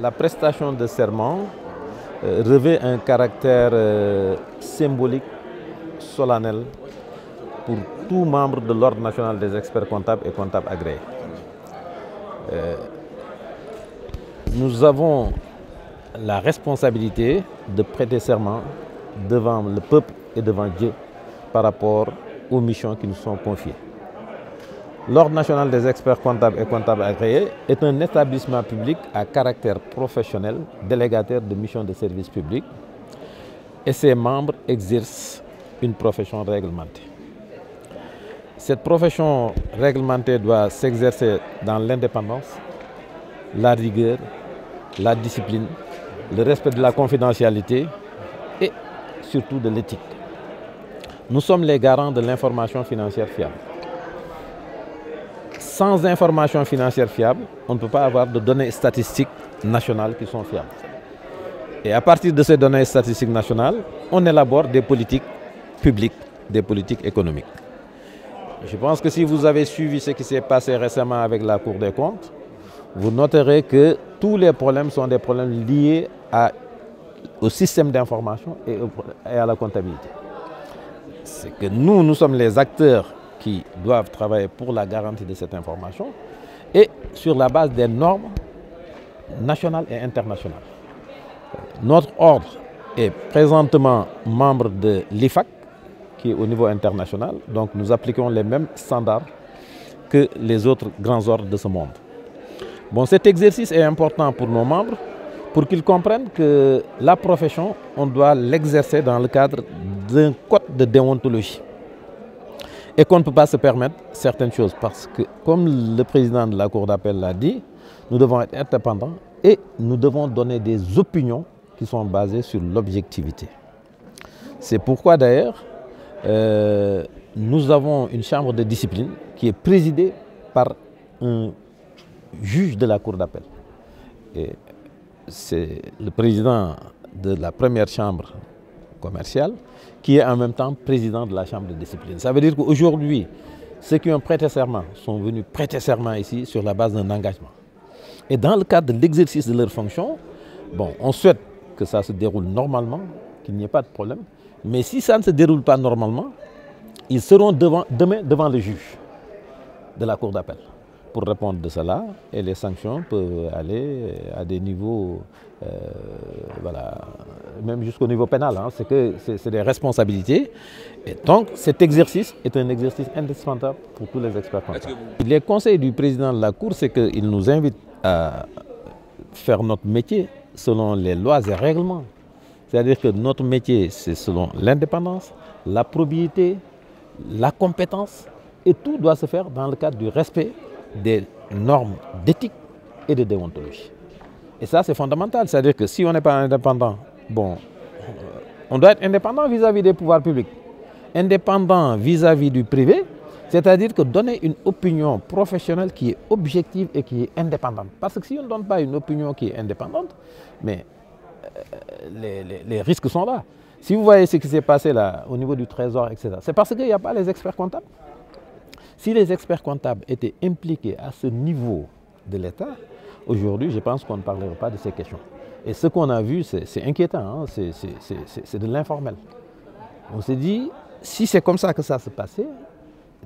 la prestation de serment revêt un caractère symbolique, solennel, pour tout membre de l'Ordre national des experts comptables et comptables agréés. Nous avons la responsabilité de prêter serment devant le peuple et devant Dieu par rapport aux missions qui nous sont confiées. L'Ordre national des experts comptables et comptables agréés est un établissement public à caractère professionnel, délégataire de missions de service public, et ses membres exercent une profession réglementée. Cette profession réglementée doit s'exercer dans l'indépendance, la rigueur, la discipline, le respect de la confidentialité et surtout de l'éthique. Nous sommes les garants de l'information financière fiable. Sans information financière fiable, on ne peut pas avoir de données statistiques nationales qui sont fiables. Et à partir de ces données statistiques nationales, on élabore des politiques publiques, des politiques économiques. Je pense que si vous avez suivi ce qui s'est passé récemment avec la Cour des comptes, vous noterez que tous les problèmes sont des problèmes liés au système d'information et à la comptabilité. C'est que nous sommes les acteurs qui doivent travailler pour la garantie de cette information et sur la base des normes nationales et internationales. Notre ordre est présentement membre de l'IFAC, qui est au niveau international, donc nous appliquons les mêmes standards que les autres grands ordres de ce monde. Bon, cet exercice est important pour nos membres pour qu'ils comprennent que la profession, on doit l'exercer dans le cadre d'un code de déontologie. Et qu'on ne peut pas se permettre certaines choses parce que, comme le président de la Cour d'appel l'a dit, nous devons être indépendants et nous devons donner des opinions qui sont basées sur l'objectivité. C'est pourquoi d'ailleurs, nous avons une chambre de discipline qui est présidée par un juge de la Cour d'appel. Et c'est le président de la première chambre commerciale qui est en même temps président de la chambre de discipline. Ça veut dire qu'aujourd'hui, ceux qui ont prêté serment sont venus prêter serment ici sur la base d'un engagement. Et dans le cadre de l'exercice de leur fonction, bon, on souhaite que ça se déroule normalement, qu'il n'y ait pas de problème. Mais si ça ne se déroule pas normalement, ils seront demain devant le juge de la Cour d'appel pour répondre de cela. Et les sanctions peuvent aller à des niveaux, voilà, même jusqu'au niveau pénal. Hein. C'est des responsabilités. Et donc cet exercice est un exercice indispensable pour tous les experts comptables. Les conseils du président de la Cour, c'est qu'il nous invite à faire notre métier selon les lois et règlements. C'est-à-dire que notre métier, c'est selon l'indépendance, la probité, la compétence, et tout doit se faire dans le cadre du respect des normes d'éthique et de déontologie. Et ça, c'est fondamental. C'est-à-dire que si on n'est pas indépendant, bon, on doit être indépendant vis-à-vis des pouvoirs publics, indépendant vis-à-vis du privé, c'est-à-dire que donner une opinion professionnelle qui est objective et qui est indépendante. Parce que si on ne donne pas une opinion qui est indépendante, mais les risques sont là. Si vous voyez ce qui s'est passé là au niveau du Trésor, etc., c'est parce qu'il n'y a pas les experts comptables. Si les experts comptables étaient impliqués à ce niveau de l'État, aujourd'hui, je pense qu'on ne parlerait pas de ces questions. Et ce qu'on a vu, c'est inquiétant, hein, c'est de l'informel. On s'est dit, si c'est comme ça que ça se passait,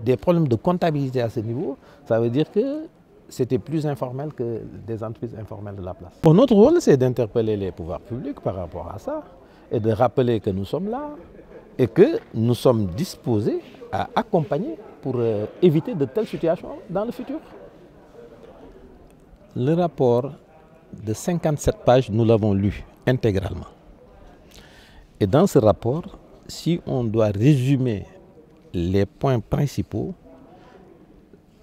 des problèmes de comptabilité à ce niveau, ça veut dire que c'était plus informel que des entreprises informelles de la place. Bon, notre rôle, c'est d'interpeller les pouvoirs publics par rapport à ça et de rappeler que nous sommes là et que nous sommes disposés à accompagner pour éviter de telles situations dans le futur. Le rapport de 57 pages, nous l'avons lu intégralement. Et dans ce rapport, si on doit résumer les points principaux,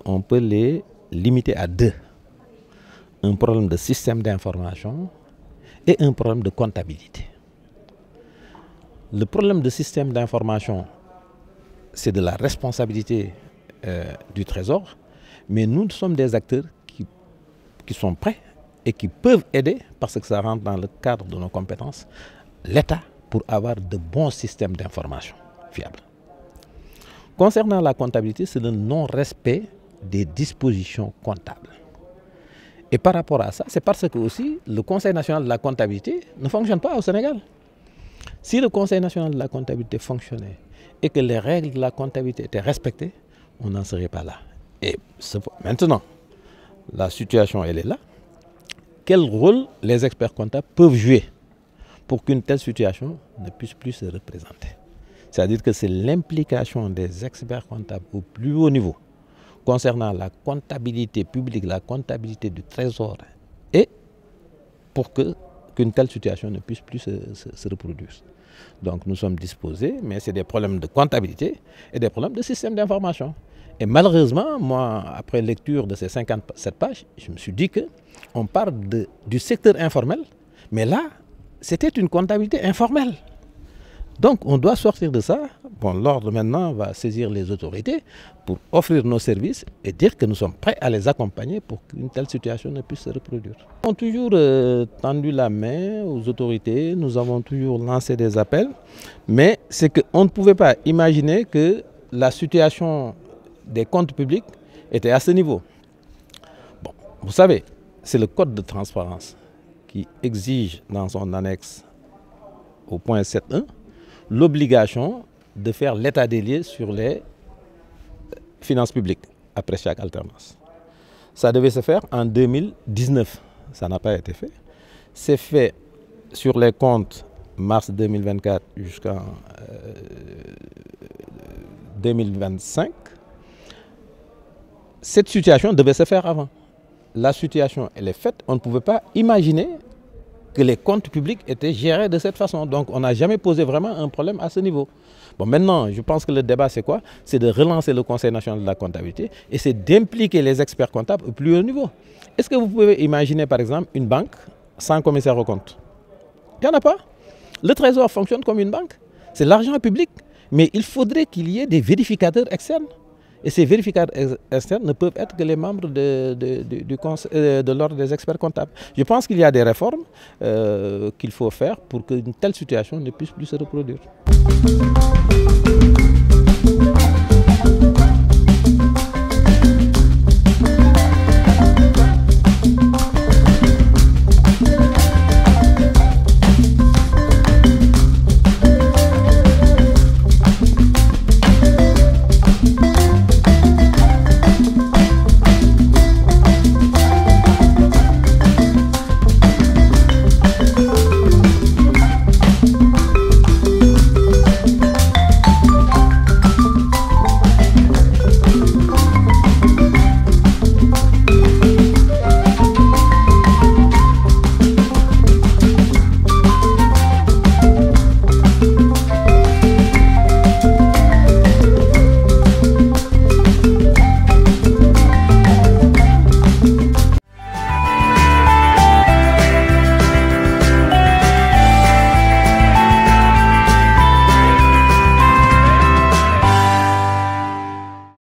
on peut les limiter à deux. Un problème de système d'information et un problème de comptabilité. Le problème de système d'information, c'est de la responsabilité du Trésor, mais nous sommes des acteurs qui sont prêts et qui peuvent aider, parce que ça rentre dans le cadre de nos compétences, l'État pour avoir de bons systèmes d'information fiables. Concernant la comptabilité, c'est le non-respect des dispositions comptables. Et par rapport à ça, c'est parce que aussi le Conseil national de la comptabilité ne fonctionne pas au Sénégal. Si le Conseil national de la comptabilité fonctionnait et que les règles de la comptabilité étaient respectées, on n'en serait pas là. Et maintenant, la situation, elle est là. Quel rôle les experts comptables peuvent jouer pour qu'une telle situation ne puisse plus se représenter? C'est-à-dire que c'est l'implication des experts comptables au plus haut niveau concernant la comptabilité publique, la comptabilité du trésor, et pour qu'une telle situation ne puisse plus se reproduire. Donc nous sommes disposés, mais c'est des problèmes de comptabilité et des problèmes de système d'information. Et malheureusement, moi, après lecture de ces 57 pages, je me suis dit qu'on parle du secteur informel, mais là, c'était une comptabilité informelle. Donc on doit sortir de ça. Bon, l'ordre maintenant va saisir les autorités pour offrir nos services et dire que nous sommes prêts à les accompagner pour qu'une telle situation ne puisse se reproduire. Nous avons toujours tendu la main aux autorités, nous avons toujours lancé des appels, mais c'est qu'on ne pouvait pas imaginer que la situation des comptes publics était à ce niveau. Bon, vous savez, c'est le code de transparence qui exige dans son annexe au point 7.1 l'obligation de faire l'état des lieux sur les finances publiques après chaque alternance. Ça devait se faire en 2019, ça n'a pas été fait. C'est fait sur les comptes mars 2024 jusqu'en 2025. Cette situation devait se faire avant. La situation, elle est faite, on ne pouvait pas imaginer que les comptes publics étaient gérés de cette façon. Donc on n'a jamais posé vraiment un problème à ce niveau. Bon, maintenant, je pense que le débat, c'est quoi? C'est de relancer le Conseil national de la comptabilité et c'est d'impliquer les experts comptables au plus haut niveau. Est-ce que vous pouvez imaginer, par exemple, une banque sans commissaire aux comptes? Il n'y en a pas. Le Trésor fonctionne comme une banque. C'est l'argent public. Mais il faudrait qu'il y ait des vérificateurs externes. Et ces vérificateurs externes ne peuvent être que les membres de l'ordre des experts comptables. Je pense qu'il y a des réformes qu'il faut faire pour qu'une telle situation ne puisse plus se reproduire.